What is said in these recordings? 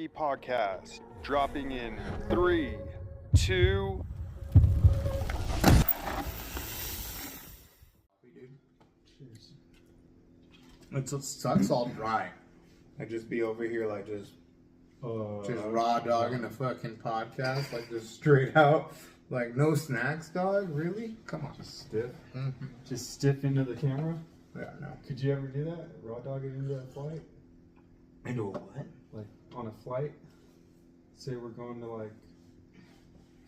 Monkey Podcast, dropping in 3, 2. It sucks all dry. I just be over here like just raw dogging the fucking podcast, like just straight out, like no snacks, dog. Really? Come on. Just stiff. Mm-hmm. Just stiff into the camera. Yeah, no. Could you ever do that? Raw dog it into a flight? Into a what? Like on a flight? Say we're going to like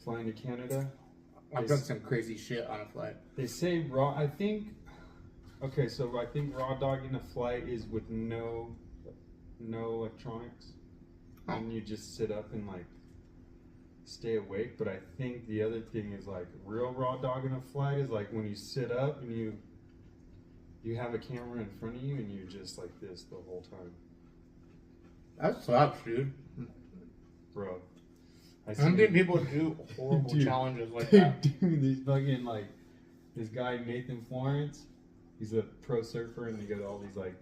flying to Canada. I've done some crazy shit on a flight. They say raw. I think raw dogging a flight is with no electronics, and you just sit up and like stay awake. But I think the other thing is like real raw dogging a flight is like when you sit up and you have a camera in front of you and you're just like this the whole time. That sucks, dude. Bro, I don't think people do horrible challenges like that. Dude, these fucking like this guy Nathan Florence. He's a pro surfer, and they got all these like.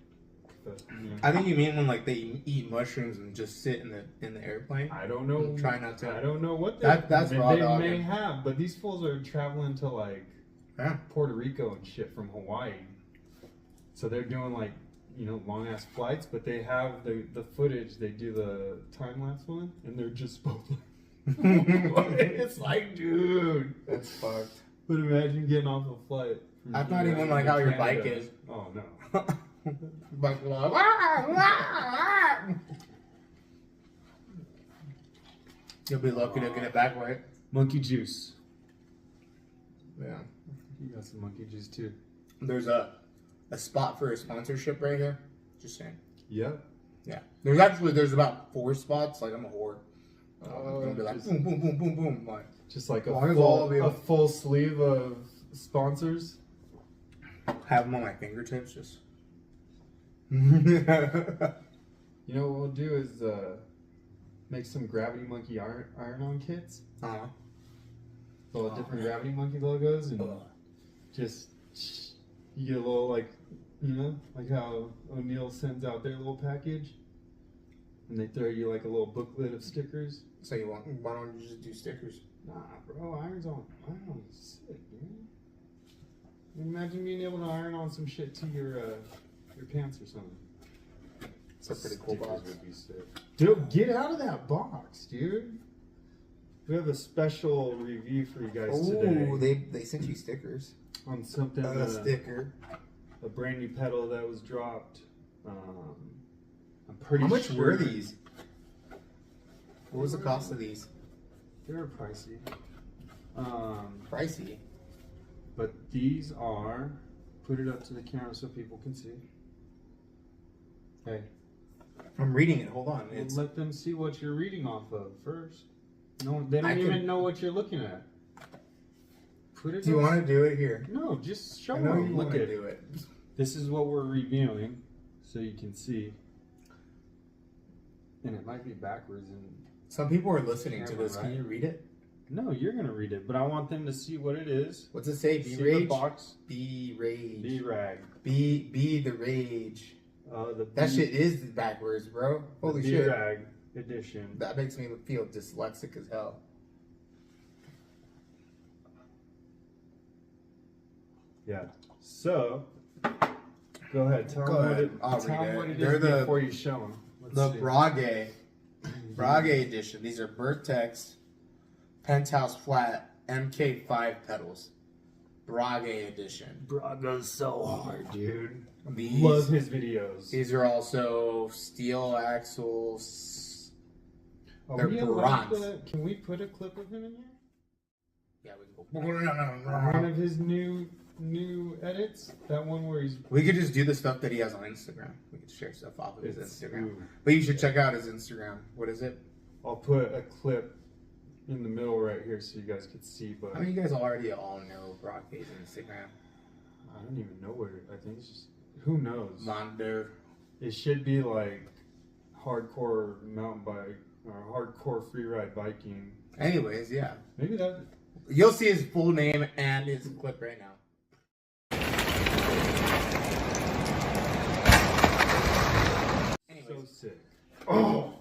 I think you mean when like they eat mushrooms and just sit in the airplane. I don't know. Try not to. I don't know what that's raw they dogging. may have, but these fools are traveling to like Puerto Rico and shit from Hawaii, so they're doing like long ass flights, but they have the footage. They do the time lapse one, and they're just both. It's like, dude, that's fucked. But imagine getting off a flight. That's not even like how your bike is. Oh no. But you'll be lucky to get it back right. Monkey juice. Yeah. You got some monkey juice too. There's a spot for a sponsorship right here. Just saying. Yep. Yeah. There's about 4 spots. Like I'm a whore. I'm gonna be like boom, boom, boom, boom, boom. Like, just like a full sleeve of sponsors. Have them on my fingertips, just. You know what we'll do is make some Gravity Monkey iron-on kits. All the different Gravity Monkey logos, and just you get a little like how O'Neill sends out their little package, and they throw you like a little booklet of stickers. So why don't you just do stickers? Nah, bro, iron's sick, man. Imagine being able to iron on some shit to your pants or something. It's a pretty cool box. Would be sick. Dude, get out of that box, dude. We have a special review for you guys today. Oh, they sent you stickers. On something. A sticker. A brand new pedal that was dropped. I'm pretty sure. How much were these? What was the cost of these? They were pricey. Pricey? But these are, put it up to the camera so people can see. Hey. I'm reading it, hold on. Let them see what you're reading off of first. No, they don't even know what you're looking at. Put it. Do you want to do it here? No, just show I know them. you want to do it. This is what we're reviewing, so you can see. And it might be backwards. And some people are listening to this. Right? Can you read it? No, you're gonna read it, but I want them to see what it is. What's it say? B-Rage? Box. B-Rage. B-Rag. Be the rage. That shit is backwards, bro. Holy shit. B-Rag Edition. That makes me feel dyslexic as hell. Yeah. So, go ahead. Tell them what it is before you show them. The Brage Edition. These are Burgtec Penthouse Flat MK5 pedals. Brage Edition. Bro goes so hard, dude. These, love his videos. These are also steel axles. They're bronze. Can we put a clip of him in here? Yeah, we can go. One of his new edits. That one where he's. We could just do the stuff that he has on Instagram. We could share stuff off of his Instagram. But you should check out his Instagram. What is it? I'll put a clip in the middle right here so you guys can see. But I mean, you guys already all know Brock's Instagram. I don't even know where. I think it's just. Who knows? Monder. It should be like hardcore mountain bike or hardcore freeride biking. Anyways, yeah. Maybe that. You'll see his full name and his clip right now. So sick. Oh!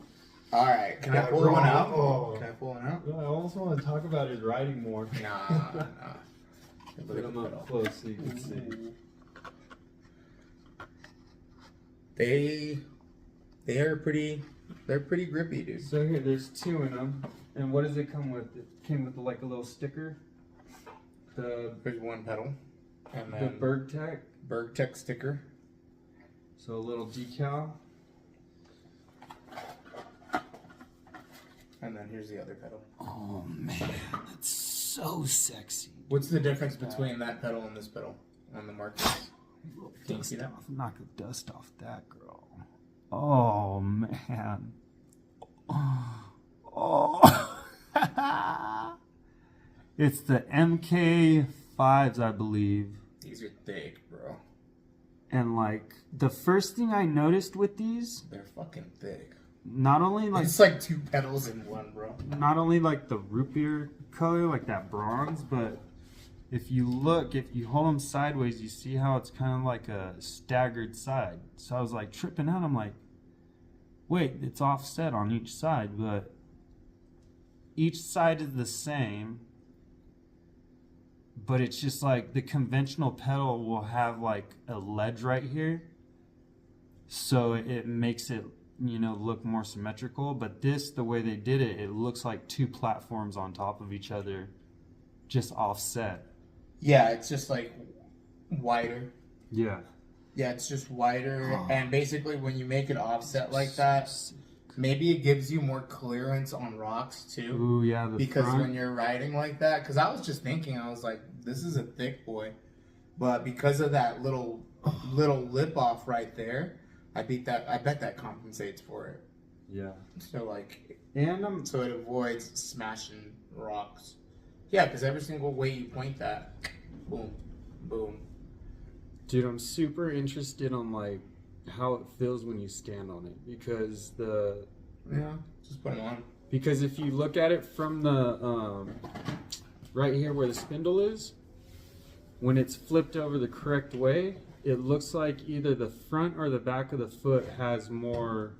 All right, can I pull one out? Oh. Can I pull one out? I also want to talk about his riding more. Nah. Put him up close so you can see. They're pretty grippy, dude. So here, there's 2 in them. And what does it come with? It came with like a little sticker. There's 1 pedal. And then the Burgtec sticker. So a little decal. And then here's the other pedal. Oh man, that's so sexy. What's the difference between that pedal and this pedal on the markers? Can you see that? Knock the dust off that girl. Oh man. Oh. It's the MK5s, I believe. These are thick, bro. And like the first thing I noticed with these, they're fucking thick. Not only like it's like 2 pedals in one, bro. Not only like the root beer color, like that bronze, but if you hold them sideways, you see how it's kind of like a staggered side. So I was like tripping out. I'm like, wait, it's offset on each side, but each side is the same. But it's just like the conventional pedal will have like a ledge right here. So it makes it, look more symmetrical. But this, the way they did it, it looks like 2 platforms on top of each other, just offset. Yeah, it's just like wider. Yeah. Yeah, it's just wider. And basically when you make it offset like that, maybe it gives you more clearance on rocks too. Ooh, yeah. Because when you're riding like that, because I was just thinking, I was like, this is a thick boy. But because of that little lip off right there, I bet that compensates for it. Yeah. So like, and so it avoids smashing rocks. Yeah, because every single way you point that, boom, boom. Dude, I'm super interested on like how it feels when you stand on it, because just put them on. Because if you look at it from the right here where the spindle is, when it's flipped over the correct way, it looks like either the front or the back of the foot has more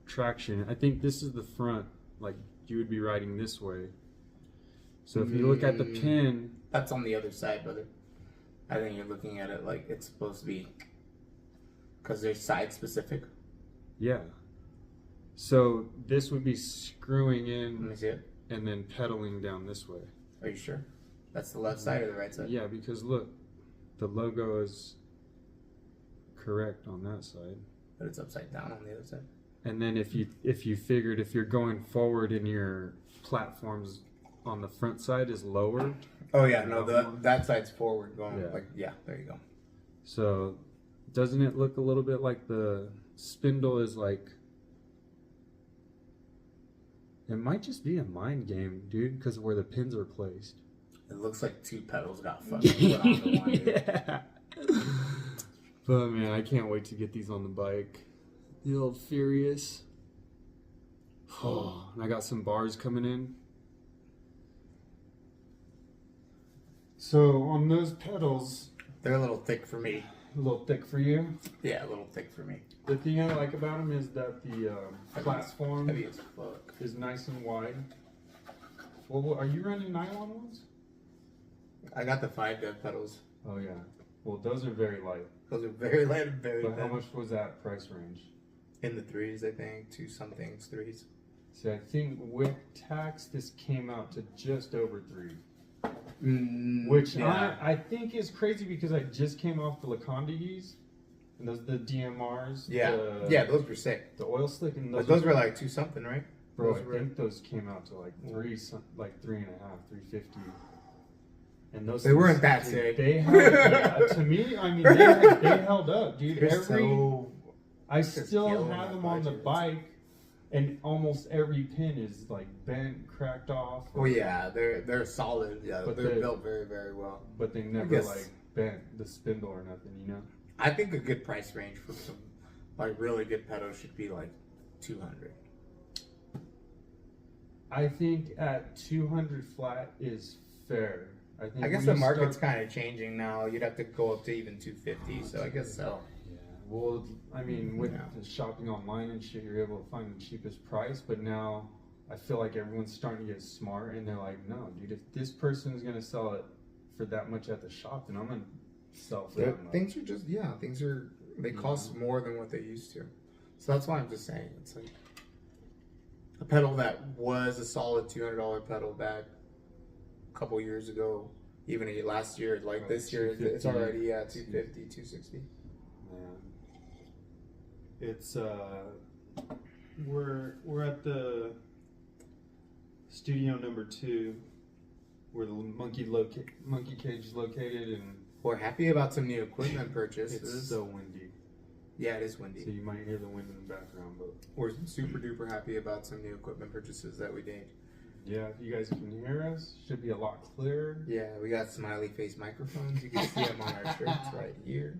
traction. I think this is the front, like you would be riding this way. So if you look at the pin, that's on the other side, brother. I think you're looking at it like it's supposed to be, because they're side specific. Yeah. So this would be screwing in. Let me see it. And then pedaling down this way. Are you sure? That's the left side or the right side? Yeah, because look, the logo is correct on that side. But it's upside down on the other side. And then if you figured if you're going forward and your platforms on the front side is lower. Oh yeah, no, that side's forward going there you go. So doesn't it look a little bit like the spindle is like, it might just be a mind game, dude, because of where the pins are placed. It looks like 2 pedals got fucking put on the one. Yeah. But man, I can't wait to get these on the bike. The old Furious. Oh, and I got some bars coming in. So on those pedals, they're a little thick for me. A little thick for you? Yeah, a little thick for me. The thing I like about them is that the platform heavy as fuck. Is nice and wide. Well, are you running nylon ones? I got the 5 dev pedals. Oh yeah. Well, those are very light. Those are very light and very But thin. how much was that price range? In the 3s, I think. 2 somethings, 3s. See, I think with tax, this came out to just over 3. Which I think is crazy because I just came off the Lacondigis. And those the DMRs. Yeah, those were sick. The oil slick and those were like 2 something, right? Bro, I think those came out to like 3.5, 350. And those they weren't that sick. They held, to me, I mean, they held up, dude. I still have them on the bike, and almost every pin is like bent, cracked off. Oh yeah, they're solid. Yeah, but they're built very, very well. But they never like bent the spindle or nothing, you know. I think a good price range for some like really good pedals should be like 200. I think at 200 flat is fair. I guess the market's kind of changing now. You'd have to go up to even 250. So I guess so. Yeah. Well, I mean, with Yeah. the shopping online and shit, you're able to find the cheapest price. But now, I feel like everyone's starting to get smart, and they're like, "No, dude, if this person is gonna sell it for that much at the shop, then I'm gonna sell for that much." Things are just they cost more than what they used to. So that's why I'm just saying it's like a pedal that was a solid $200 pedal back a couple years ago, even last year, like this year, it's already at 250, 260. Man, it's we're at the studio number 2, where the monkey cage is located, and We're happy about some new equipment it's purchases. so windy. Yeah, it is So windy. you might hear the wind in the background, but We're super duper happy about some new equipment purchases that we made. yeah, if you guys can hear us, should be a lot clearer. Yeah, we got smiley face microphones. You can see them on our shirts right here.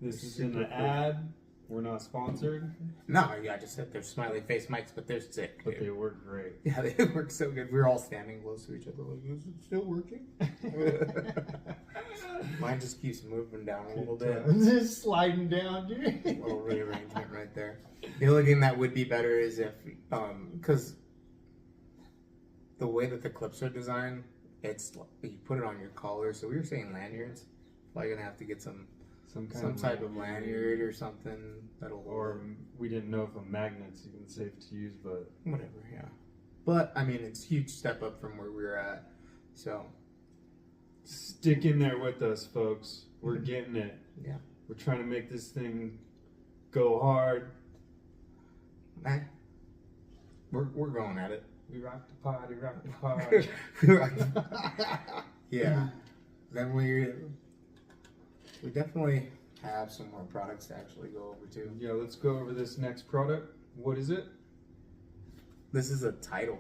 This is in the ad. We're not sponsored, No, yeah, I just said they're smiley face mics, but they're sick. but Dude. they work great. Yeah, they work so good. We're all standing close to each other. Like, is it still working? Mine just keeps moving down a little bit. Just sliding down, dude. Little rearrangement right there. The only thing that would be better is if, because the way that the clips are designed, it's you put it on your collar. So we were saying lanyards. Probably gonna have to get some type of lanyard or something that'll. Or we didn't know if a magnet's even safe to use, but Whatever, yeah. But I mean, it's a huge step up from where we were at. So stick in there with us, folks. We're getting it. yeah, We're trying to make this thing go hard. we're going at it. We rock the pod, Yeah. Then we definitely have some more products to actually go over to. Yeah, let's go over this next product. What is it? This is a Title,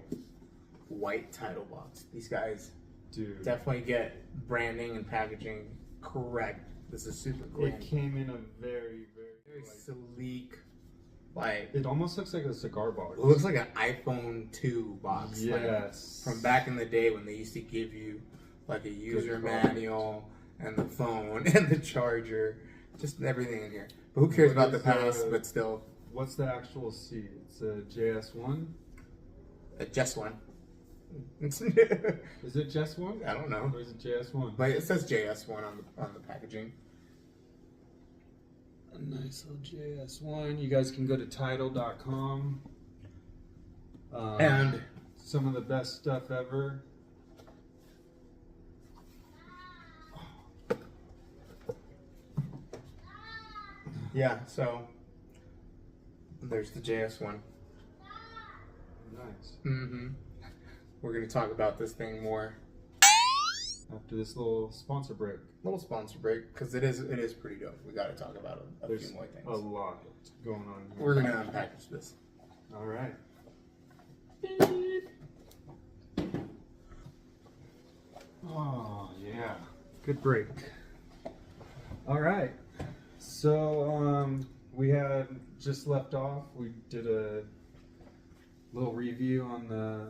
white Title box. These guys Dude, definitely get branding and packaging correct. This is super clean. it came in a very, Very like, sleek. Like it almost looks like a cigar box. it looks like an iPhone 2 box. Like, Yes. from back in the day when they used to give you like a user product. manual and the phone and the charger, just everything in here. But who cares What about the is, past? But still, What's the actual seat? It's a JS1. just one. Is it JS1? I don't know, Or is it JS1? but it says JS1 on the packaging. A nice little JS1. You guys can go to title.com. And some of the best stuff ever. yeah, so there's the JS1. Nice. Mm-hmm. We're gonna talk about this thing more. After this little sponsor break. Little sponsor break because it is pretty dope. We got to talk about a There's few more things. a lot going on here. We're gonna unpackage this. All right. Oh, yeah. Good break. All right. So, we had just left off. We did a little review on the.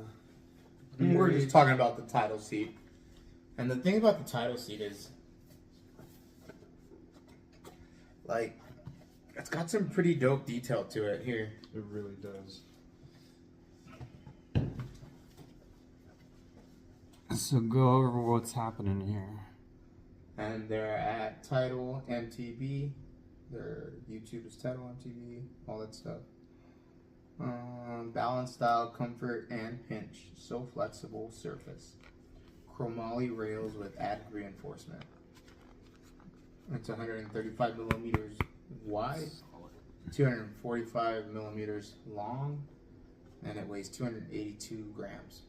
We're just talking about the title seat. And the thing about the title seat is, like, it's got some pretty dope detail to it here. It really does. So go over what's happening here. And they're at Title MTV. Their YouTube is Title MTV, all that stuff. Balance, style, comfort, and pinch. So flexible surface. Chromoly rails with added reinforcement. It's 135 millimeters wide, 245 millimeters long, and it weighs 282 grams.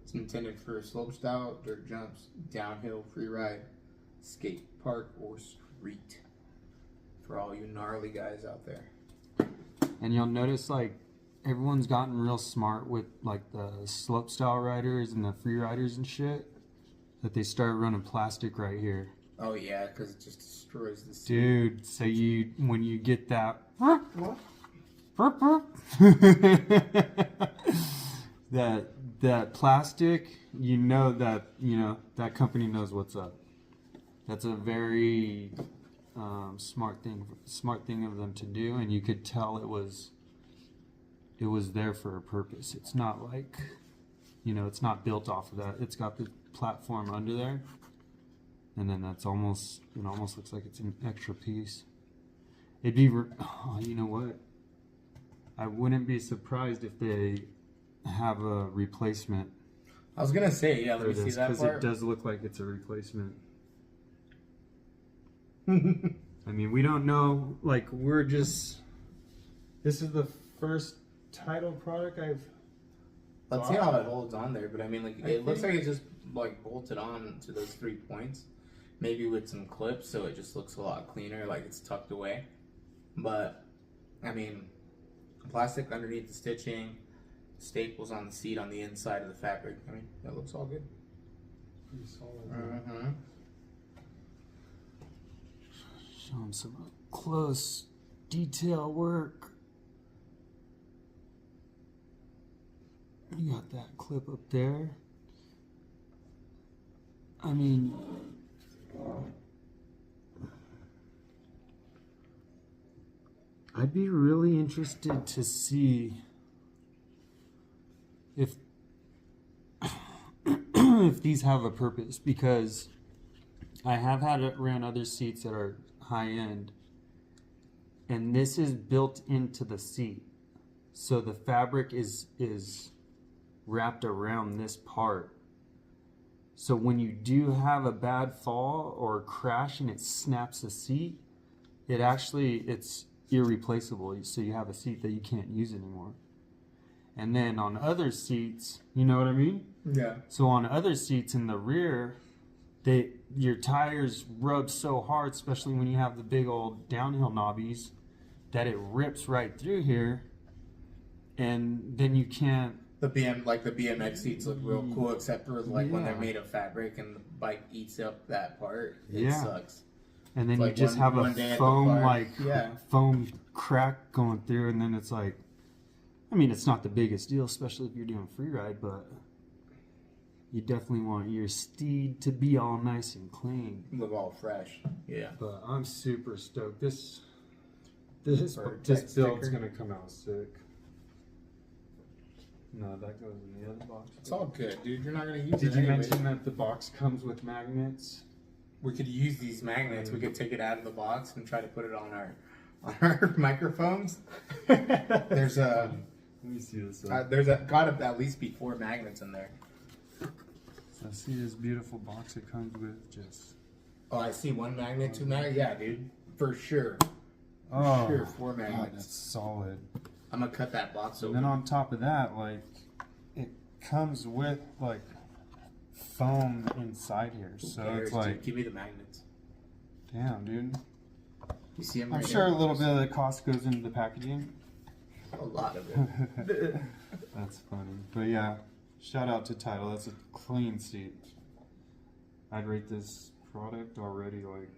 It's intended for slopestyle, dirt jumps, downhill, free ride, skate park, or street. For all you gnarly guys out there. And you'll notice, like, everyone's gotten real smart with, like, the slopestyle riders and the free riders and shit, that they start running plastic right here. Oh yeah, because it just destroys the seat. Dude, so when you get that What? that plastic, you know that company knows what's up. That's a very smart thing of them to do, and you could tell it was there for a purpose. It's not like, it's not built off of that. It's got the platform under there, and then it almost looks like it's an extra piece. It'd be, you know what? I wouldn't be surprised if they have a replacement. I was gonna say, yeah, let me see that part. Because it does look like it's a replacement. I mean, we don't know, like, this is the first Title product I've Let's see how it holds on there, but I mean, like, it looks like it's just, like, bolted on to those 3 points. Maybe with some clips, so it just looks a lot cleaner, like it's tucked away. But, I mean, plastic underneath the stitching, staples on the seat on the inside of the fabric. I mean, that looks all good. pretty solid. Mm-hmm. Show them some close detail work. You got that clip up there. I mean, I'd be really interested to see if if these have a purpose, because I have had it around other seats that are high end, and this is built into the seat, so the fabric is wrapped around this part. So when you do have a bad fall or crash and it snaps the seat, it's irreplaceable. So you have a seat that you can't use anymore. And then on other seats, you know what I mean? Yeah. So on other seats in the rear, your tires rub so hard, especially when you have the big old downhill knobbies, that it rips right through here, and then you can't. The BMX seats look real cool, except for when they're made of fabric and the bike eats up that part. It sucks. And then you like just have a foam foam crack going through, and then it's like, I mean, it's not the biggest deal, especially if you're doing freeride, but you definitely want your steed to be all nice and clean. Look all fresh. Yeah. But I'm super stoked. This build's gonna come out sick. No, that goes in the other box. It's all good, dude. You're not gonna use it. Did you mention that the box comes with magnets? We could use these magnets. We could take it out of the box and try to put it on our microphones. There's a. Let me see this. Gotta at least be 4 magnets in there. So see this beautiful box it comes with. Just. Oh, I see 1 magnet, 2 magnets. Yeah, dude, for sure. Oh, sure, 4 magnets. God, that's solid. I'm gonna cut that box open. And then on top of that, like, it comes with like foam inside here, so it's like, dude, give me the magnets. Damn, dude. You see them? I'm sure a little bit of the cost goes into the packaging. A lot of it. That's funny, but yeah, shout out to Title. That's a clean seat. I'd rate this product already, like,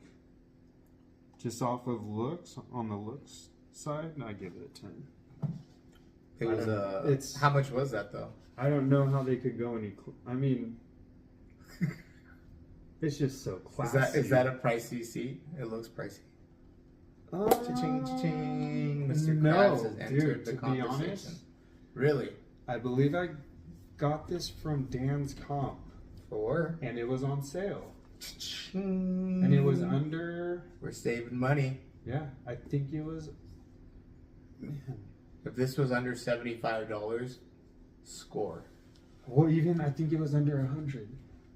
just off of looks, on the looks side, I give it a 10. It was how much was that though? I don't know how they could go any. I mean, it's just so classy. Is that a pricey seat? It looks pricey. Cha-ching, cha-ching. Mr. Krabs has entered the conversation. Be honest, really, I believe I got this from Dan's Comp, and it was on sale, and it was under. We're saving money. Yeah, I think it was. Man. If this was under $75, score. Well, even I think it was under 100.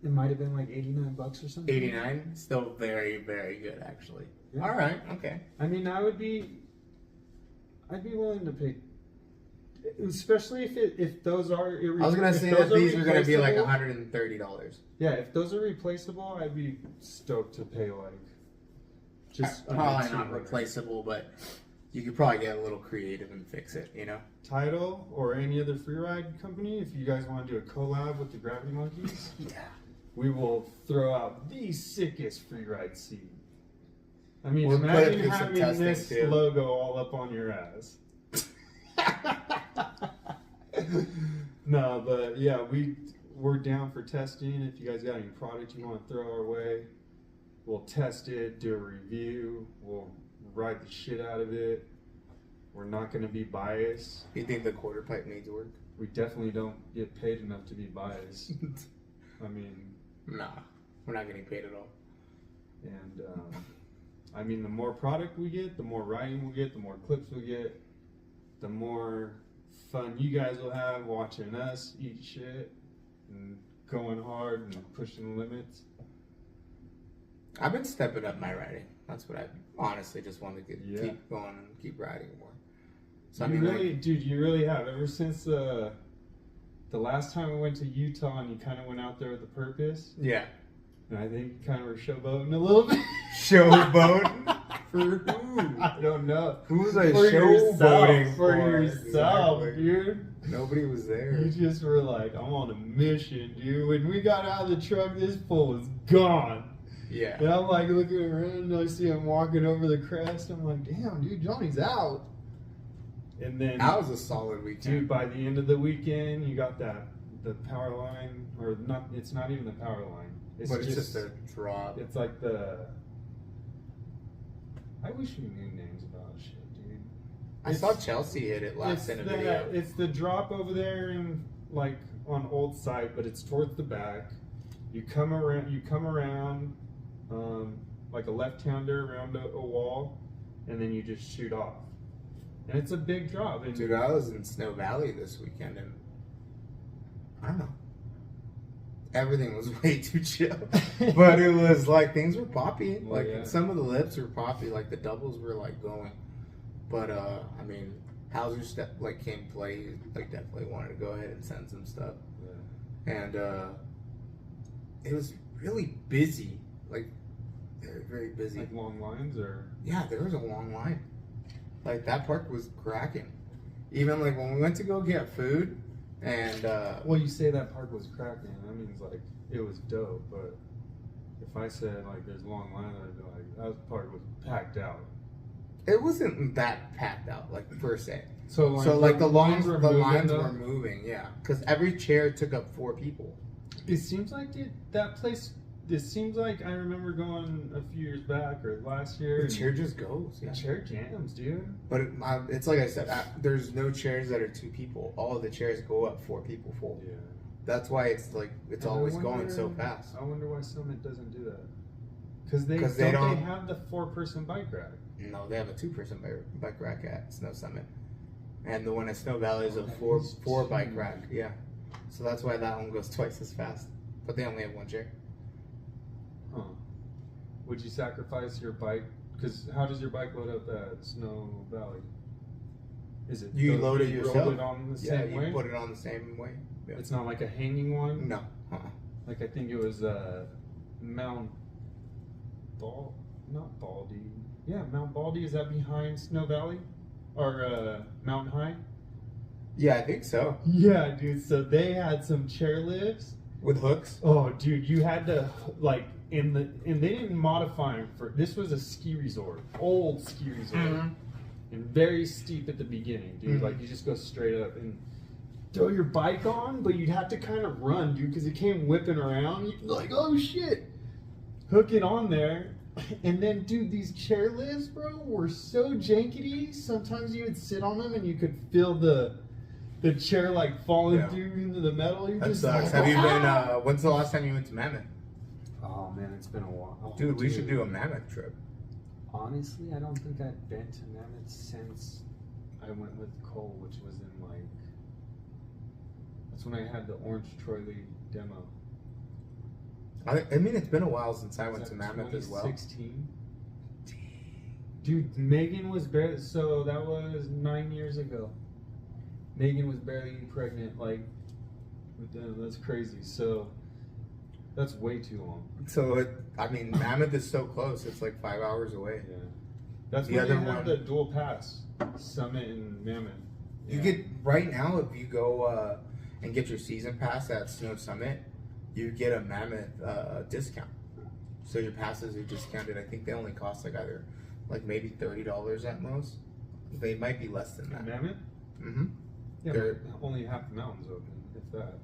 It might have been like $89 or something. 89, still very, very good, actually. Yeah. All right, okay. I mean, I'd be willing to pay, especially if those are. I was gonna say that these are gonna be like $130. Yeah, if those are replaceable, I'd be stoked to pay like. Just probably not replaceable, but. You could probably get a little creative and fix it, you know? Title or any other freeride company, if you guys want to do a collab with the Gravity Monkeys, yeah, we will throw out the sickest freeride seat. I mean, imagine having this logo all up on your ass. No, but yeah, we're down for testing. If you guys got any product you want to throw our way, We'll test it, do a review. We'll ride the shit out of it. We're not going to be biased. You think the quarter pipe needs work? We definitely don't get paid enough to be biased. I mean... Nah, we're not getting paid at all. And, I mean, the more product we get, the more riding we'll get, the more clips we'll get, the more fun you guys will have watching us eat shit and going hard and pushing the limits. I've been stepping up my riding. That's what I honestly just want to keep going and keep riding more. So You really have. Ever since the last time we went to Utah and you kind of went out there with a purpose. Yeah. And I think you kind of were showboating a little bit. Showboating? For who? I don't know. Who's I For showboating for yourself, exactly. dude. Nobody was there. You just were like, I'm on a mission, dude. When we got out of the truck, this fool was gone. Yeah. And I'm like looking around and I see him walking over the crest. I'm like, damn, dude, Johnny's out. And then That was a solid weekend. dude, by the end of the weekend, you got the power line, or not? It's not even the power line. It's just a drop. It's like I wish we knew names about shit, dude. I saw Chelsea hit it last in a video. It's the drop over there in like on Old Site, but it's towards the back. You come around, like a left-hander around a wall, and then you just shoot off. And it's a big drop. And Dude, I was in Snow Valley this weekend, and I don't know. Everything was way too chill. But it was like things were poppy. Well, Like some of the lips were poppy. Like the doubles were like going. But I mean, Hauser came play. He like definitely wanted to go ahead and send some stuff. Yeah. And it was really busy. Like very, very busy. Like long lines, or Yeah, there was a long line. Like that park was cracking. Even like when we went to go get food, and well, you say that park was cracking. That means like it was dope. But if I said like there's a long line, I'd be like that park was packed out. it wasn't that packed out like per se. So like the lines were were moving, yeah, because every chair took up 4 people. It seems like that place. It seems like I remember going a few years back or last year. The chair just goes, yeah. The chair jams, dude. But it's like I said, there's no chairs that are 2 people. All of the chairs go up 4 people full. Yeah. That's why it's like it's And always going so fast. I wonder why Summit doesn't do that. Because they have the 4-person bike rack. No, they have a 2-person bike rack at Snow Summit, and the one at Snow Valley is a that 4 is 4 2. bike rack. Yeah, so that's why that one goes twice as fast. But they only have 1 chair. Huh. Would you sacrifice your bike? Because how does your bike load up at Snow Valley? Is it You load it yourself. Roll it on the same way? You put it on the same way. Yeah. It's not like a hanging one. No. Like I think it was Mount not Baldy. Yeah, Mount Baldy. Is that behind Snow Valley or Mountain High? Yeah, I think so. Yeah, dude. So they had some chairlifts With hooks. Oh, dude, you had to like and they didn't modify them for. This was a ski resort, old ski resort, and very steep at the beginning, dude. Like you just go straight up and throw your bike on, but you'd have to kind of run, dude, because it came whipping around. You'd be like, oh shit, hook it on there, and then, dude, these chairlifts, bro, were so jankety. Sometimes you would sit on them and you could feel the chair like falling through into the metal. You're That just sucks. like, Have you been? When's the last time you went to Mammoth? Oh man, it's been a while. Dude, we should do a Mammoth trip. Honestly, I don't think I've been to Mammoth since I went with Cole, which was in like. That's when I had the orange Troy Lee demo. I mean, it's been a while since I went to Mammoth as well. 2016. Dude, Megan was barely. So that was 9 years ago. Megan was barely pregnant. Like, that's crazy. So. That's way too long. So, Mammoth is so close. It's like 5 hours away. Yeah. That's The when other you have one- the dual pass. Summit and Mammoth. You get, right now, if you go and get your season pass at Snow Summit, you get a Mammoth discount. So your passes are discounted. I think they only cost like either, like maybe $30 at most. They might be less than that. Mammoth? Mm-hmm. Yeah, They're- but only half the mountain's open, if that.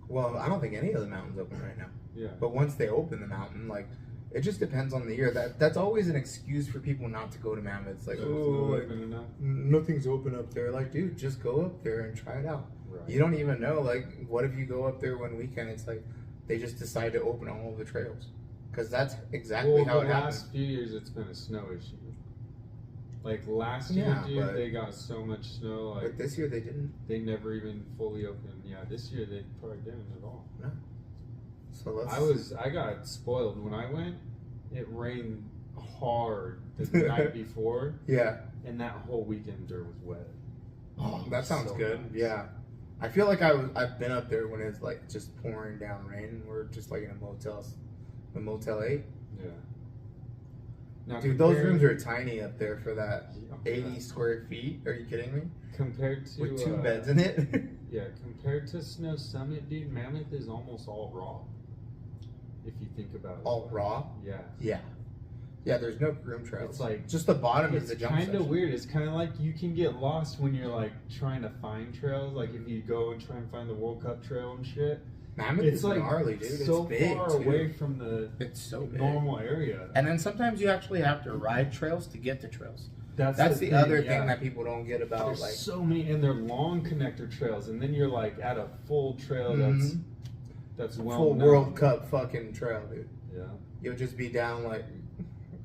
Well, I don't think any of the mountains open right now. Yeah. But once they open the mountain, like It just depends on the year. That's always an excuse for people not to go to Mammoth. It's like, oh, like, nothing's open up there. Like, dude, just go up there and try it out. Right. You don't even know. Like, what if you go up there one weekend? It's like they just decide to open all of the trails, because that's exactly how it happened. The last few years, it's been a snow issue. Like last year, dude, they got so much snow. Like, but this year they didn't. They never even fully opened. Yeah, this year they probably didn't at all. No. So I got spoiled when I went. It rained hard the night before. Yeah. And that whole weekend there was wet. Oh, that sounds so good. Nice. Yeah. I feel like I've been up there when it's like just pouring down rain and we're just like in a Motel 8. Yeah. Now, dude, those rooms are tiny up there for that 80 square feet. Are you kidding me? Compared to with 2 beds in it. Yeah, compared to Snow Summit, dude, Mammoth is almost all raw. If you think about it. All raw? Yeah. Yeah. Yeah, there's no groom trails. It's like just the bottom is the jump section. It's kind of weird. It's kind of like you can get lost when you're like trying to find trails. Like if you go and try and find the World Cup trail and shit. Mammoth is like gnarly, dude. It's so big, far away from the normal area. And then sometimes you actually have to ride trails to get to trails. That's the other thing that people don't get about. There's like so many, and they're long connector trails, and then you're like at a full trail that's well full known. World Cup fucking trail, dude. Yeah, you'll just be down like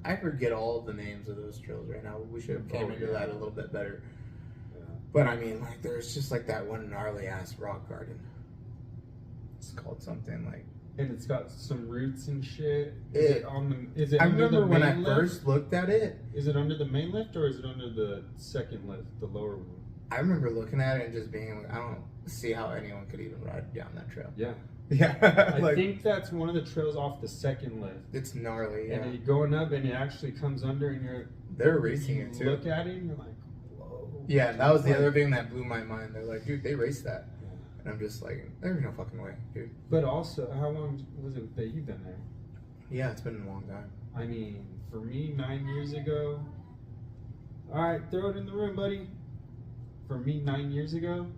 I forget all of the names of those trails right now. We should have came into that a little bit better. Yeah. But I mean, like there's just like that one gnarly ass rock garden. It's called something like. And it's got some roots and shit. I remember when I first looked at it. Is it under the main lift or is it under the second lift, the lower one? I remember looking at it and just being like, I don't see how anyone could even ride down that trail. Yeah. Yeah. I think that's one of the trails off the second lift. It's gnarly, yeah. And you're going up and it actually comes under and they're racing it too. Look at it and you're like, whoa. Yeah, and that was the other thing that blew my mind. They're like, dude, they raced that. And I'm just like, there's no fucking way, dude. But also, how long was it that you've been there? Yeah, it's been a long time. I mean, for me, 9 years ago. All right, throw it in the room, buddy. For me, 9 years ago,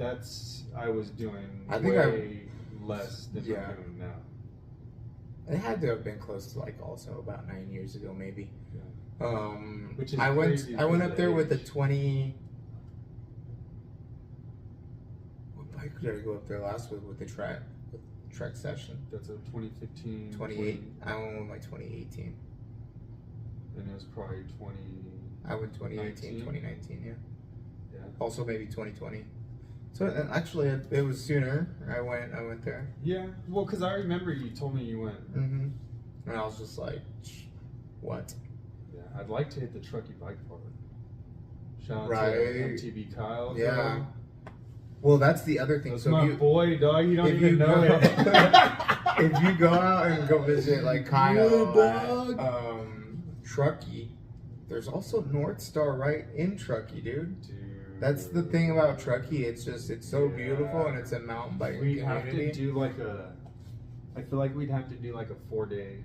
I was doing way less than I'm doing now. It had to have been close to like also about 9 years ago, maybe. Yeah. Which is I went up there with the 20. What bike did I go up there last with the trek session? That's a 2015. 28. I went with my 2018. And it was probably 20. I went 2018, 2019, yeah. Yeah. Also maybe 2020. So actually, it was sooner. I went there. Yeah. Well, because I remember you told me you went. Mm-hmm. And I was just like, what? Yeah. I'd like to hit the trucky bike part. Shout out to MTB Kyle. Yeah. Bro. Well, that's the other thing. That's my boy, dog. You don't even know it. If you go out and go visit like Kyle at Truckee, there's also North Star right in Truckee, dude. That's the thing about Truckee. It's so beautiful and it's a mountain biking community. Have to do I feel like we'd have to do like a 4-day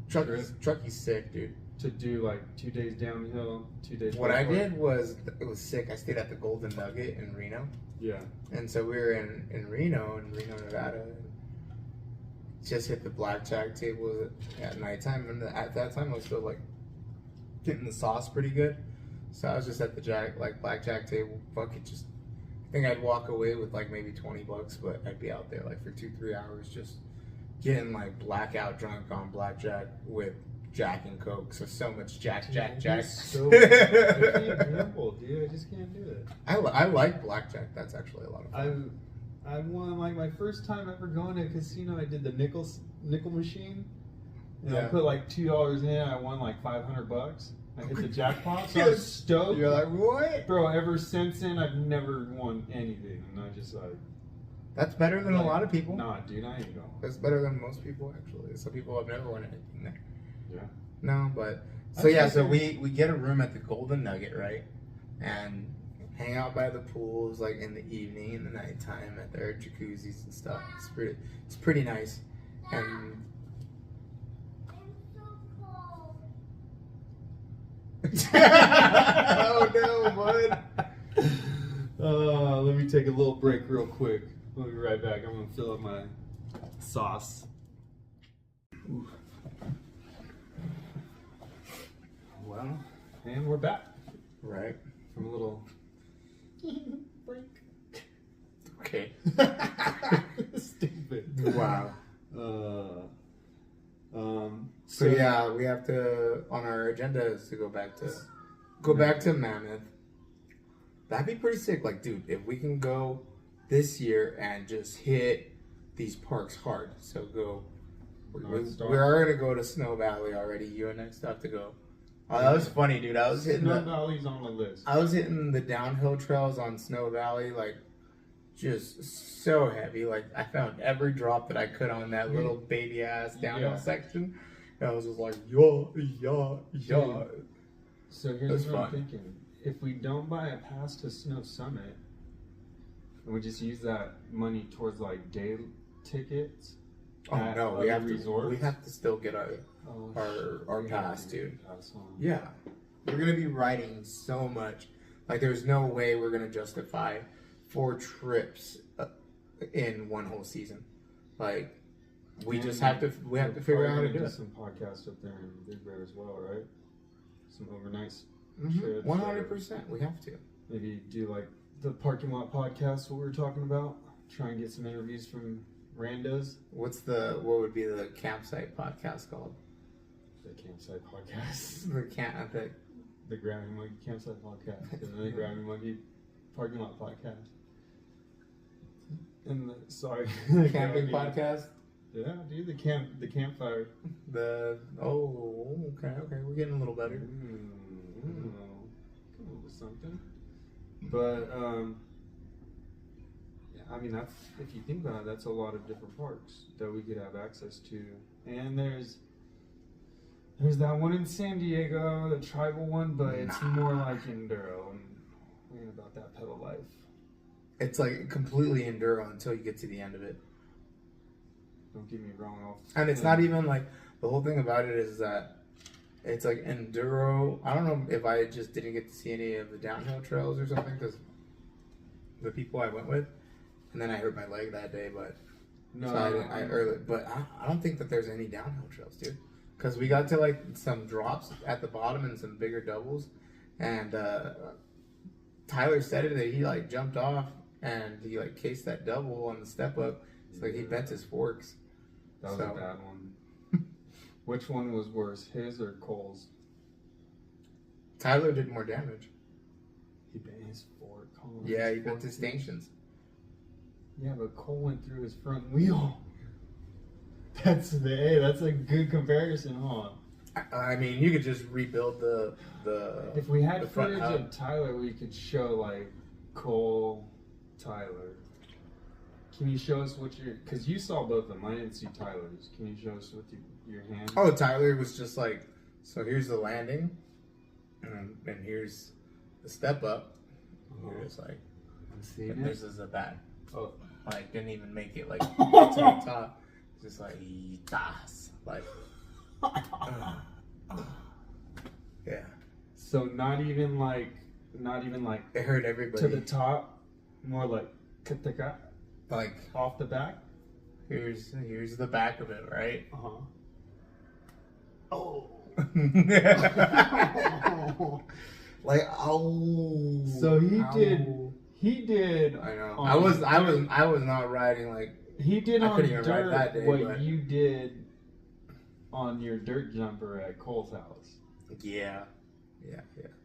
trip. Truckee's sick, dude. To do like 2 days downhill, 2 days. What I did was, it was sick. I stayed at the Golden Nugget in Reno. Yeah. And so we were in Reno, Nevada. And just hit the blackjack table at nighttime. And at that time, I was still like getting the sauce pretty good. So I was just at the blackjack table. Fuck it, I think I'd walk away with like maybe $20, but I'd be out there like for 2-3 hours just getting like blackout drunk on blackjack with Jack and Coke. So much Jack. So I can't gamble, dude. I just can't do it. I like blackjack. That's actually a lot of fun. I won like my first time ever going to a casino. I did the nickel machine. And I put like $2 in. I won like $500. I hit the jackpot, so I was stoked. You're like, what? Bro, ever since then, I've never won anything. And I just like... That's better than a lot of people. Nah, dude, I ain't going. That's better than most people, actually. Some people have never won anything there. Yeah. No, but... So we get a room at the Golden Nugget, right? And hang out by the pools, like in the evening, in the nighttime, at their jacuzzis and stuff. It's pretty nice. And... Oh no, bud. Let me take a little break real quick. We'll be right back. I'm gonna fill up my sauce. Well, and we're back Right. from a little break. Okay. Stupid. Wow. So yeah, we have to, on our agenda is to go back to Mammoth. That'd be pretty sick. Like, dude, if we can go this year and just hit these parks hard. So we are gonna go to Snow Valley already. You and I still have to go. Oh, that was funny, dude. I was hitting Snow Valley's on my list. I was hitting the downhill trails on Snow Valley, like, just so heavy. Like, I found every drop that I could on that little baby ass downhill section. And I was just like, yeah. So here's what I'm thinking. If we don't buy a pass to Snow Summit, and we just use that money towards like day tickets. Oh no, we have to still get our pass, dude. Yeah. We're gonna be riding so much. Like, there's no way we're gonna justify 4 trips in one whole season. Like, we have to figure out how to do it. Some podcasts up there in Big Bear as well, right? Some overnights. 100%. We have to. Maybe do like the parking lot podcast, what we were talking about. Try and get some interviews from randos. What would be the campsite podcast called? The campsite podcast. The The Gravity Monkey Campsite Podcast, and then the Gravity Monkey Parking Lot Podcast, and the camping podcast. Yeah, dude, the campfire. Okay, we're getting a little better. Come up with something, but yeah, I mean, that's, if you think about it, that's a lot of different parks that we could have access to, and there's that one in San Diego, the tribal one, but it's more like enduro, and we ain't about that pedal life. It's like completely enduro until you get to the end of it. Don't get me wrong. And it's not even like, the whole thing about it is that it's like enduro. I don't know if I just didn't get to see any of the downhill trails or something, because the people I went with, and then I hurt my leg that day, but I don't think that there's any downhill trails, dude. Because we got to like some drops at the bottom and some bigger doubles, and Tyler said it that he like jumped off and he like cased that double on the step up. It's like he bent his forks. That was a bad one. Which one was worse, his or Cole's? Tyler did more damage. He bent his fork. Yeah, he bent his stanchions. Yeah, but Cole went through his front wheel. That's a good comparison, huh? I mean, you could just rebuild the. If we had footage of Tyler, we could show like Cole, Tyler. Can you show us what because you saw both of them. I didn't see Tyler's. Can you show us with your hand? Oh, Tyler was just like, so here's the landing, and here's the step up. You're just like, and this is the back. Oh, like didn't even make it like to the top. Just like, yeah. So not even like it hurt everybody to the top, more like like off the back. Here's the back of it, right? Oh. Like, oh. So he did. I know. I was not riding like. He did on dirt that day, what you did on your dirt jumper at Cole's house. Yeah.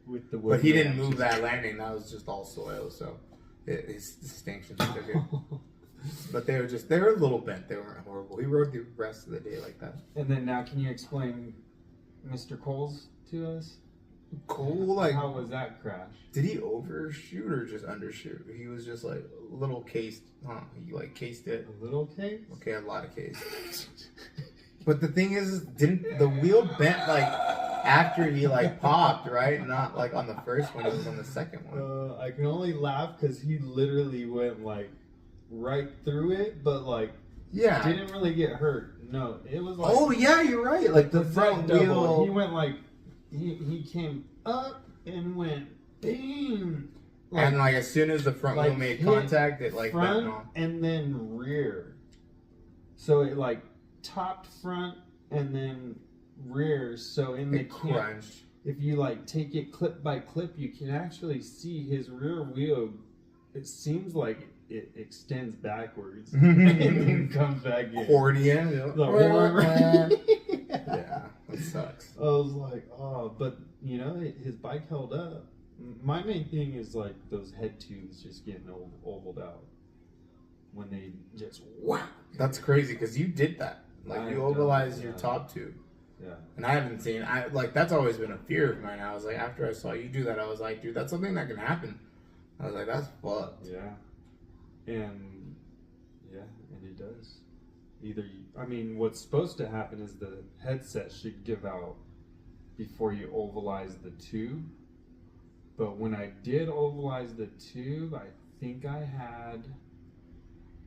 With the but he didn't move that landing. That was just all soil, so his distinctions took it. But they were a little bent. They weren't horrible. He rode the rest of the day like that. And then now, can you explain Mr. Cole's to us? Cole, like, how was that crash? Did he overshoot or just undershoot? He was just like a little cased, huh? He like cased it. A little case? Okay, a lot of case. But the thing is, didn't the wheel bent like after he like popped, right? Not like on the first one, it was on the second one. I can only laugh because he literally went like right through it, but like didn't really get hurt. No, it was like, oh yeah, you're right. Like the front wheel, he went like he came up and went bing. Like, and like as soon as the front wheel made contact, it like front and then rear. So it like topped front and then rear. So in the crunched. if you like take it clip by clip, you can actually see his rear wheel. It seems like it extends backwards and then comes back in. Accordion. Yeah, that sucks. I was like, oh, but you know, his bike held up. My main thing is like those head tubes just getting ovaled out when they just wow. That's crazy because you did that. Like you ovalized your top tube. Yeah. And I haven't seen. That's always been a fear of mine. I was like, after I saw you do that, I was like, dude, that's something that can happen. I was like, that's fucked. Yeah. And it does. What's supposed to happen is the headset should give out before you ovalize the tube. But when I did ovalize the tube, I think I had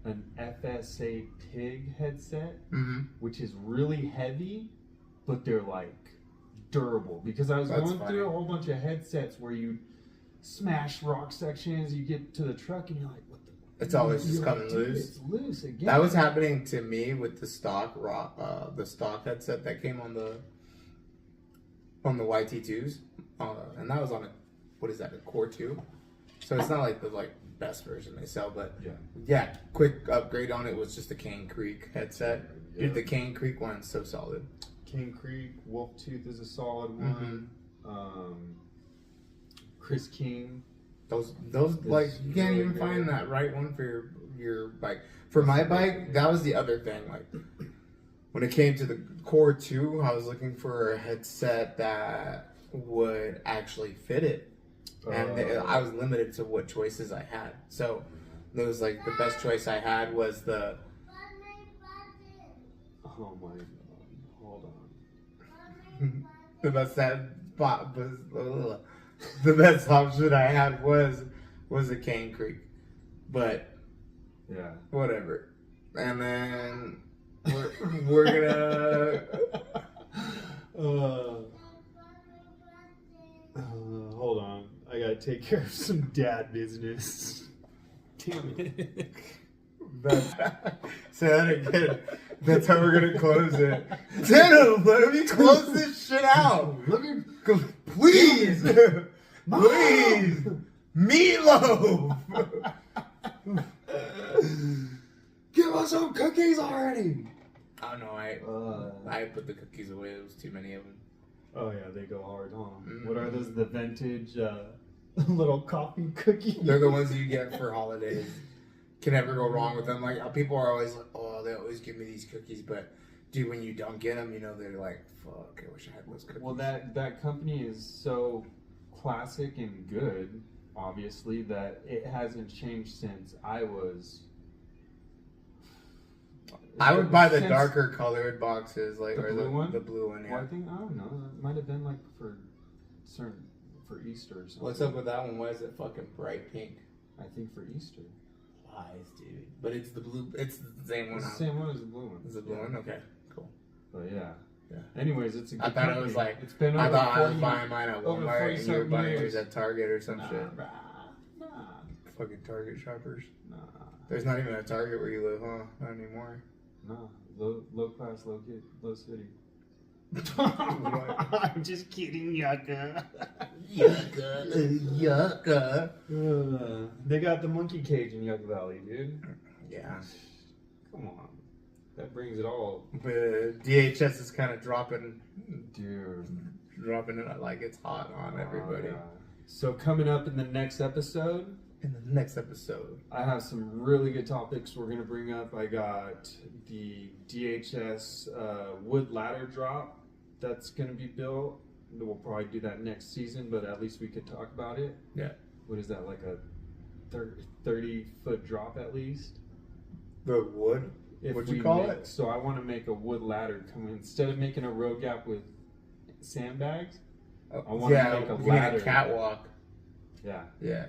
an FSA Pig headset, which is really heavy, but they're like durable. Because I was going through a whole bunch of headsets where you smash rock sections, you get to the truck and you're like, what the? It's always just coming loose. It's loose again. That was happening to me with the stock headset that came on the YT2s, and that was on a Core 2. So it's not like the best version they sell, but yeah, quick upgrade on it was just a Cane Creek headset. Yeah. Dude, the Cane Creek one's so solid. Cane Creek, Wolf Tooth is a solid one. Chris King. Those like you can't even find that right one for your bike. For my bike, that was the other thing. Like when it came to the Core 2, I was looking for a headset that would actually fit it, and I was limited to what choices I had. So it was like the best choice I had was the. Oh my god! Hold on. The best option I had was a Cane Creek, but yeah, whatever. And then we're gonna hold on. I gotta take care of some dad business. Damn it. Say that again. That's how we're gonna close it. Tino, let me close this shit out. Let me please, please, Meatloaf. Give us some cookies already. Oh no, I put the cookies away. There was too many of them. Oh yeah, they go hard, huh? What are those? The vintage little coffee cookies? They're the ones you get for holidays. Can never go wrong with them. Like people are always like, oh, they always give me these cookies, but dude, when you don't get them, you know they're like, fuck, I wish I had those cookies. Well, that company is so classic and good, obviously, that it hasn't changed since I was. I would buy the darker colored boxes, like the blue one. The blue one, yeah. Well, I don't know. It might have been like for Easter or something. What's up with that one? Why is it fucking bright pink? I think for Easter. Lies, dude. But it's the blue. It's the same one. It's the same one as the blue one. Is the blue one? Okay, cool. But yeah. Yeah. Anyways, it's a good I thought company. It was like it's been over I thought 40, I was buying mine at Walmart and you were buying yours at Target or some shit. Nah. Fucking Target shoppers. Nah. There's not even a Target where you live, huh? Not anymore. No. Low class, low city. I'm just kidding, yucca. Yucca. They got the monkey cage in Yucca Valley, dude. Yeah. Come on. That brings it all. But DHS is kind of dropping it like it's hot on everybody. Yeah. So coming up in the next episode. I have some really good topics we're going to bring up. I got the DHS wood ladder drop that's going to be built. We'll probably do that next season, but at least we could talk about it. Yeah. What is that, like a 30-foot drop at least? The wood? What'd you call it? So I want to make a wood ladder. Instead of making a road gap with sandbags, I want to make a ladder. A catwalk. Yeah. Yeah.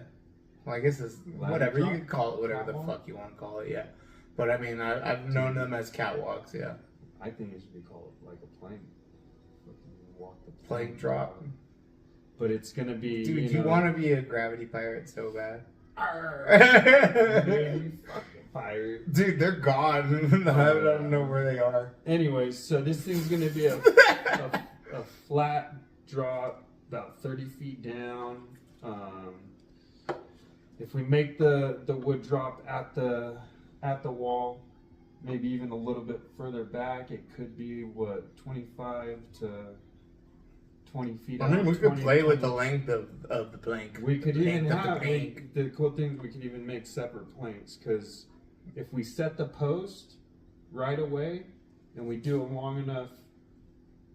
Well, I guess it's whatever. You can call it whatever the fuck you want to call it, yeah. But I mean, I've known them as catwalks, yeah. I think it should be called like a plank. Walk the plank drop. But it's going to be. Dude, you want to be a gravity pirate so bad. You fucking pirate. Dude, they're gone. I don't know where they are. Anyways, so this thing's going to be a flat drop about 30 feet down. If we make the wood drop at the wall, maybe even a little bit further back, it could be 25 to 20 feet. I mean, we could play with the length of the plank. We could even have the cool thing. We could even make separate planks, because if we set the post right away and we do a long enough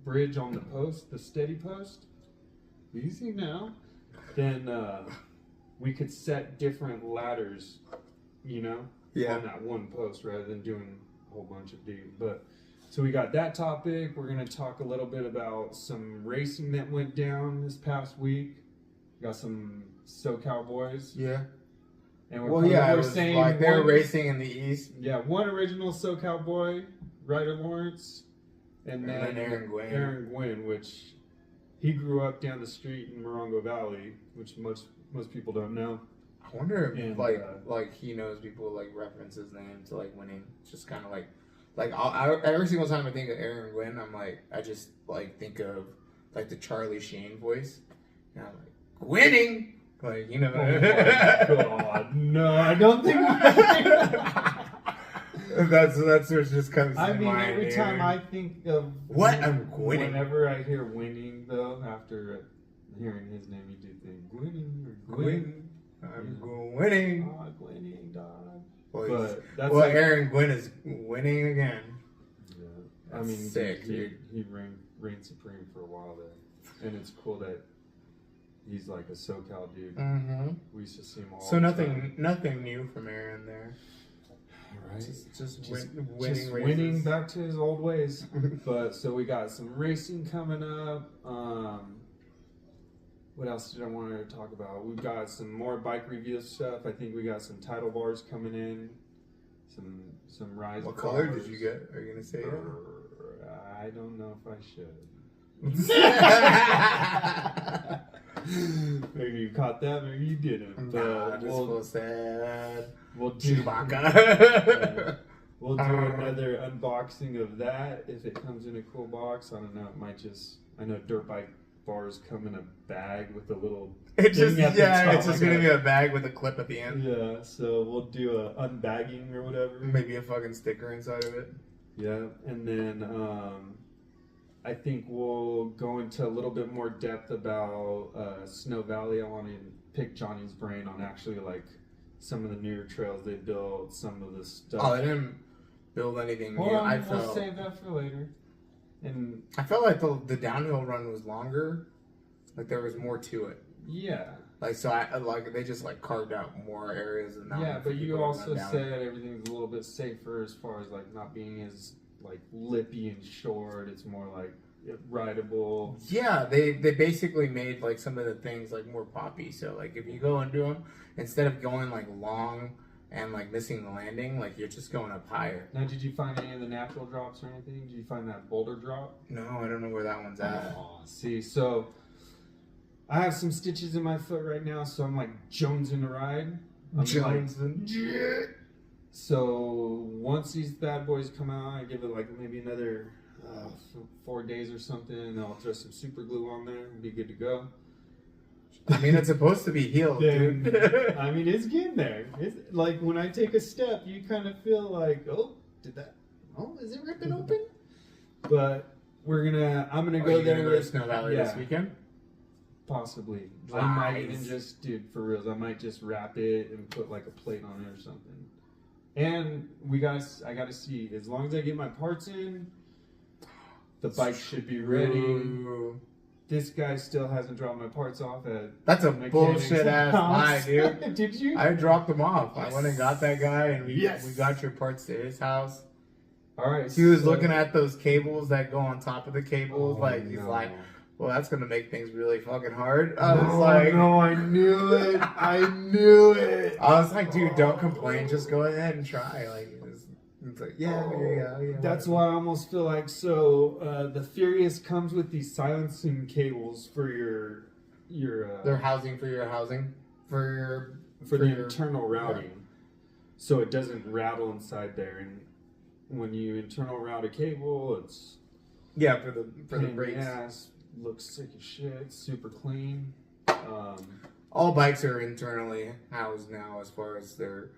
bridge on the post, the steady post, easy now, then we could set different ladders, on that one post rather than doing a whole bunch of digging. But so we got that topic. We're going to talk a little bit about some racing that went down this past week. We got some SoCal boys. Yeah. And we're saying like they're racing in the east. Yeah, one original SoCal boy, Ryder Lawrence, and then Aaron Gwynn, which he grew up down the street in Morongo Valley, which most people don't know. I wonder if like he knows people like reference his name to like winning. It's just kind of like every single time I think of Aaron Gwynn, I just like think of like the Charlie Sheen voice. And I'm like, winning, like Oh my God, no, I don't think. that's what just comes to mind. Every time I think of I'm winning. Whenever I hear winning, though, after hearing his name, you do think winning or Gwynn. I'm winning. Oh, winning, dog. Well, But Aaron Gwynn is winning again. Yeah. Sick, dude. He reigned supreme for a while there, and it's cool that he's like a SoCal dude. Mm-hmm. We used to see him all. So the time. nothing new from Aaron there. Right. Just winning races. Winning back to his old ways. But so we got some racing coming up. What else did I want to talk about? We've got some more bike review stuff. I think we got some title bars coming in. Some rise. What color did you get? Are you gonna say it? I don't know if I should. Maybe you caught that, maybe you didn't. Nah, just so sad. We'll do Chewbacca. We'll do another unboxing of that if it comes in a cool box. I don't know. It might just. I know dirt bike bars come in a bag with a little. It's just gonna be a bag with a clip at the end. Yeah. So we'll do a unbagging or whatever. Maybe a fucking sticker inside of it. Yeah, and then I think we'll go into a little bit more depth about Snow Valley. I want to pick Johnny's brain on actually like some of the newer trails they built, some of the stuff. Oh, they didn't build anything new. We'll save that for later. And I felt like the downhill run was longer. Like there was more to it. Yeah. Like so, they just like carved out more areas than that. Yeah, but you also said everything's a little bit safer as far as like not being as like lippy and short. It's more like rideable. Yeah, they basically made like some of the things like more poppy. So like if you go and do them, instead of going like long and like missing the landing, like you're just going up higher. Now, did you find any of the natural drops or anything? Did you find that boulder drop? No, I don't know where that one's at. Oh, see, so I have some stitches in my foot right now, so I'm like jonesing to ride. So once these bad boys come out, I give it like maybe another 4 days or something, and I'll throw some super glue on there and be good to go. I mean, it's supposed to be healed, dude. I mean, it's getting there. It's like when I take a step, you kind of feel like, is it ripping open? But I'm gonna go there to Snow Valley this weekend. Possibly. Nice. I might even just, dude, for reals, I might just wrap it and put like a plate on it or something. And I gotta see, as long as I get my parts in, the bike should be ready. This guy still hasn't dropped my parts off at. That's a bullshit ass lie, dude. Did you? I dropped them off. Yes. I went and got that guy, and we got your parts to his house. All right. He was looking at those cables that go on top of the cables. He's like, well, that's gonna make things really fucking hard. I was like, no, I knew it. I knew it. I was like, dude, don't complain. Just go ahead and try. Like, it's like, yeah. That's why I almost feel like the Furious comes with these silencing cables for your they're housing for your housing for the internal routing, so it doesn't rattle inside there. And when you internal route a cable, it's for the brakes. Yes, looks sick as shit. Super clean. All bikes are internally housed now, as far as their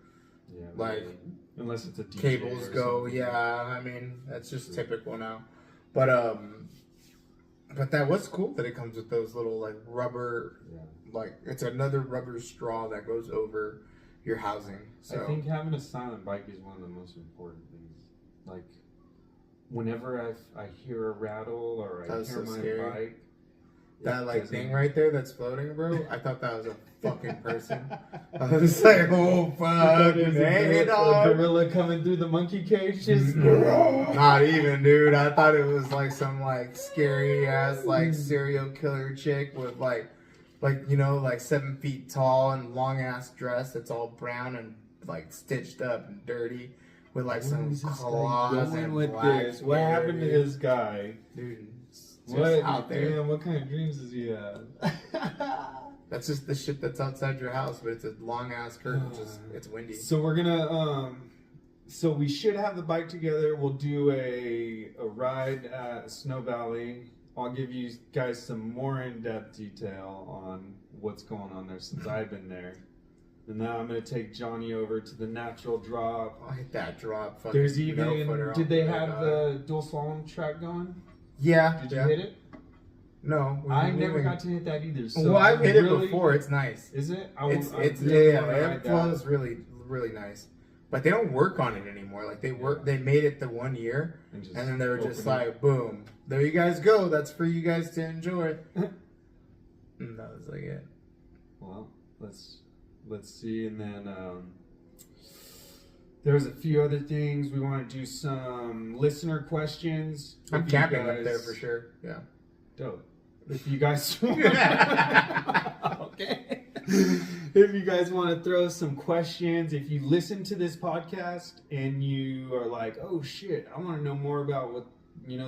like really. Unless it's a DJ cables or go. something. Yeah, I mean that's just typical now. But that was cool that it comes with those little like rubber. Yeah. Like it's another rubber straw that goes over your housing. So I think having a silent bike is one of the most important things. Like, whenever I hear a rattle or I That's hear so my scary. bike, that like doesn't- thing right there that's floating, bro. I thought that was a fucking person. I was like, oh fuck, hey a dog. gorilla coming through the monkey cage. Just Not even, dude. I thought it was like some like scary ass like serial killer chick with like you know like 7 feet tall and long ass dress that's all brown and like stitched up and dirty with like some claws and with black this? What hair, happened to dude. this guy? Dude, it's just What out there. Damn, what kind of dreams does he have? That's just the shit that's outside your house, but it's a long ass curtain. Just it's windy. So we're gonna so we should have the bike together. We'll do a ride at Snow Valley. I'll give you guys some more in-depth detail on what's going on there since I've been there. And now I'm gonna take Johnny over to the natural drop. I'll hit that drop. Fucking There's even no-footer did on they there, have dog. the dual slalom track going? Yeah. Did you yeah. hit it? No. I never got to hit that either. So Well, I've hit it really- before. It's nice. Is it? It's I yeah, really wanna ride it that. flows really nice. But they don't work on it anymore. Like they made it the 1 year, And just and then they were just open it. like, boom, there you guys go. That's for you guys to enjoy. And that was like it. Well, let's see, and then there's a few other things. We want to do some listener questions. I'm If you camping up guys- there for sure. Yeah. Dope. If you guys want, okay. If you guys want to throw some questions, if you listen to this podcast and you are like, oh shit, I want to know more about what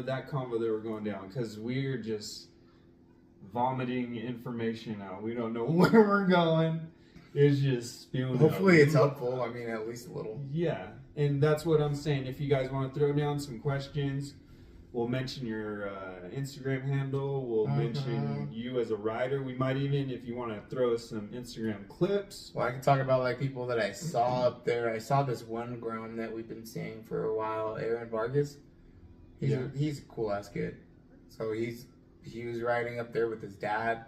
that convo that we're going down, because we're just vomiting information out. We don't know where we're going. It's just spewing. Hopefully out. it's helpful. I mean, at least a little. Yeah, and that's what I'm saying. If you guys want to throw down some questions, we'll mention your Instagram handle. We'll mention you as a rider. We might even, if you want to throw some Instagram clips. Well, I can talk about like people that I saw up there. I saw this one grown that we've been seeing for a while, Aaron Vargas. He's a cool ass kid. So he was riding up there with his dad,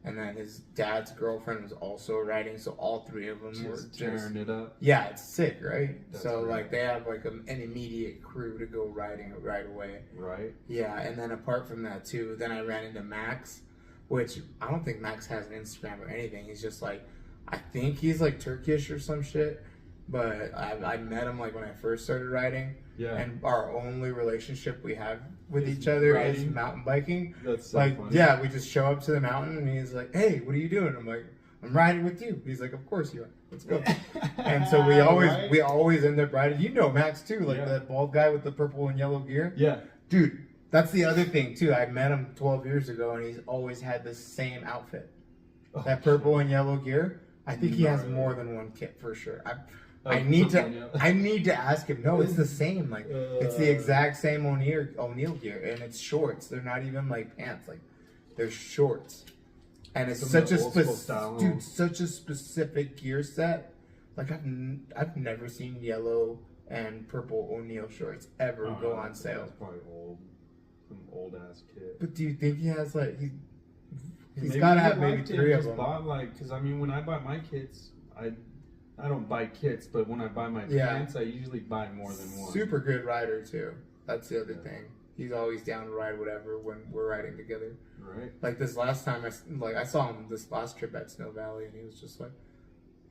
and then his dad's girlfriend was also riding. So all three of them were Just tearing it up. yeah, it's sick, right? That's so right. like they have like an immediate crew to go riding right away. Right. Yeah, and then apart from that too, then I ran into Max, which I don't think Max has an Instagram or anything. He's just like, I think he's like Turkish or some shit. But I met him like when I first started riding. Yeah. And our only relationship we have with Is each other is riding? mountain biking. That's so Like, funny. yeah, we just show up to the mountain and he's like, hey, what are you doing? I'm like, I'm riding with you. He's like, of course you are. Let's go. And so we always end up riding. You know Max too, like Yeah. that bald guy with the purple and yellow gear. Yeah. Dude, that's the other thing too. I met him 12 years ago and he's always had the same outfit. Oh, That purple and yellow gear. I think he has Gnarly. more than one kit for sure. Oh, I need purple and to yellow. I need to ask him. No, it's the same. Like it's the exact same O'Neill gear, and it's shorts. They're not even like pants. Like they're shorts, and it's Some such a of the old school style. dude, such a specific gear set. Like I've never seen yellow and purple O'Neill shorts ever Oh, go on sale. That's probably old. Some old ass kid. But do you think he has like he's Maybe got to he have maybe liked it, 3 of just them? Bought like, because I mean, when I buy my kits, I don't buy kits, but when I buy my Yeah. pants, I usually buy more than one. Super good rider too. That's the other thing. He's always down to ride whatever when we're riding together. Right. Like this last time, I saw him this last trip at Snow Valley, and he was just like,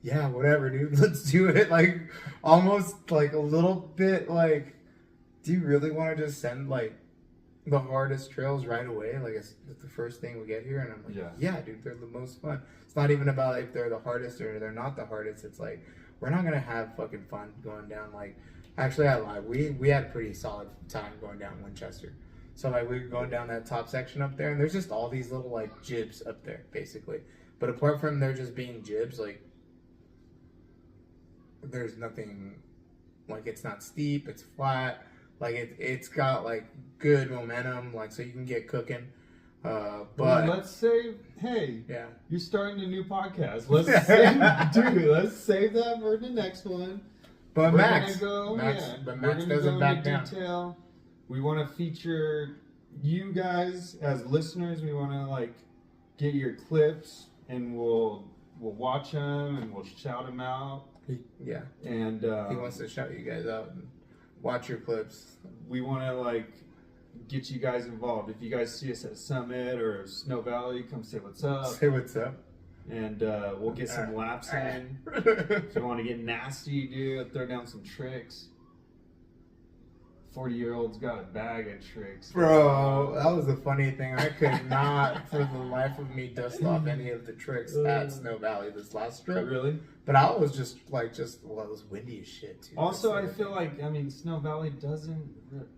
"Yeah, whatever, dude. Let's do it." Like almost like a little bit like, do you really want to just send like the hardest trails right away? Like it's the first thing we get here, and I'm like, yeah, dude, they're the most fun. It's not even about if they're the hardest or they're not the hardest. It's like we're not gonna have fucking fun going down. Like actually, I lied. We had a pretty solid time going down Winchester. So like we were going down that top section up there, and there's just all these little like jibs up there, basically. But apart from there just being jibs, like there's nothing. Like it's not steep, it's flat. Like it's got like good momentum, like so you can get cooking. But well, let's save. Hey, yeah, you're starting a new podcast. Let's save, dude. Let's save that for the next one. but We're Max, gonna go, Max, yeah, but we're Max gonna doesn't go back into down. detail. We want to feature you guys as listeners. We want to like get your clips, and we'll watch them and we'll shout them out. Yeah, And he wants to shout you guys out and watch your clips. we want to like get you guys involved. If you guys see us at Summit or Snow Valley, come say what's up. Say what's up. And we'll get some laps in. If you want to get nasty, dude, throw down some tricks. 40-year-old's got a bag of tricks. Bro, that was the funny thing. I could not, for the life of me, dust off any of the tricks at Snow Valley this last trip. Really? But I was just, well, it was windy as shit, too. Also, I feel like, I mean, Snow Valley doesn't,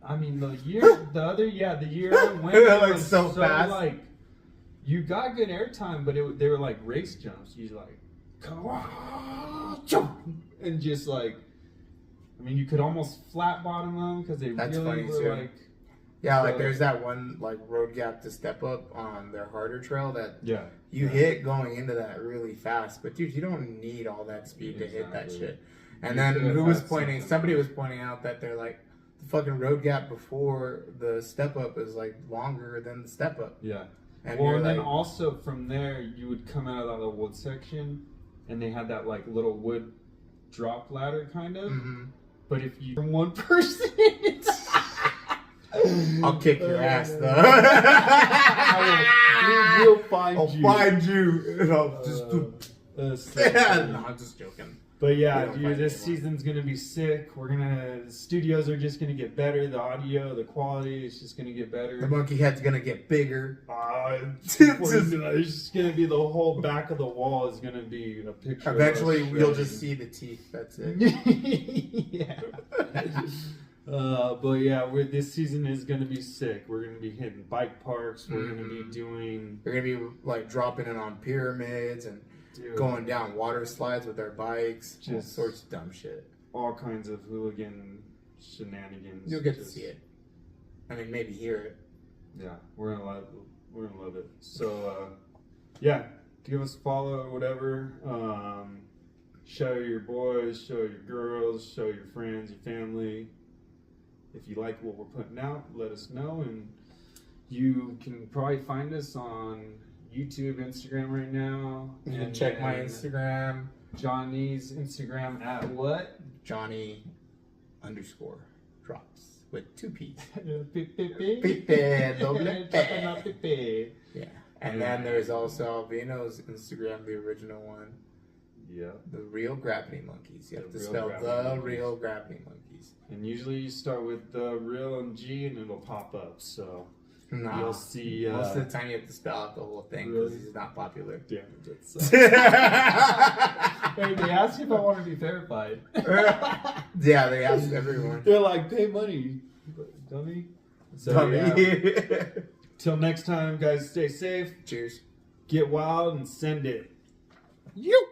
I mean, the year I went, it Like, was so fast. like, you got good airtime, but they were like race jumps. You like, come on, jump, and just like, I mean, you could almost flat bottom them because they That's really funny, were too. like. Yeah, like so- there's that one like road gap to step up on their harder trail that Yeah. you hit going into that really fast. But dude, you don't need all that speed to hit that Exactly. shit. And You then could have who was had pointing? something. Somebody was pointing out that they're like the fucking road gap before the step up is like longer than the step up. Yeah. And Well, you're and then like, also from there, you would come out of that little wood section, and they had that like little wood drop ladder kind of. mhm. But if you from one person, I'll kick your ass though. we'll find I'll you. find you. And I'll just. So No, I'm just joking. But yeah, We don't dude, find this anyone. season's gonna be sick. The studios are just gonna get better. The audio, the quality is just gonna get The better. monkey head's gonna get bigger. It's just gonna be the whole back of the wall is gonna be a picture. of us Eventually, you'll just shredding. see the teeth. That's it. Yeah. But yeah, this season is gonna be sick. We're gonna be hitting bike parks. We're gonna be doing We're gonna be like dropping in on pyramids and dude, going down water slides with our bikes. All Just- sorts of dumb shit. all kinds of hooligan shenanigans. You'll get to Just- see it. I mean, maybe hear it. Yeah, we're gonna love it. So yeah, give us a follow or whatever. Show your boys, show your girls, show your friends, your family. If you like what we're putting out, let us know. And you can probably find us on YouTube, Instagram right now. You can And check my then Instagram, Johnny's Instagram at what? Johnny _ drops with 2 P's. Pepe. Pepe, doble P. Pepe. Yeah. And then there's also Alvino's Instagram, the original one. Yeah. The Real Gravity Monkeys. You have The to Real spell Gravity the Monkeys. Real Gravity Monkeys. And usually you start with the real and G and it'll pop up. So Nah. you'll see. Most of the time you have to spell out the whole thing because Really? it's not popular. Damn it, that sucks. Hey, they asked if I want to be verified. Yeah, they asked everyone. They're like, pay money, dummy. So Dummy. yeah. Till next time, guys, stay safe, Cheers. get wild, and send it. You.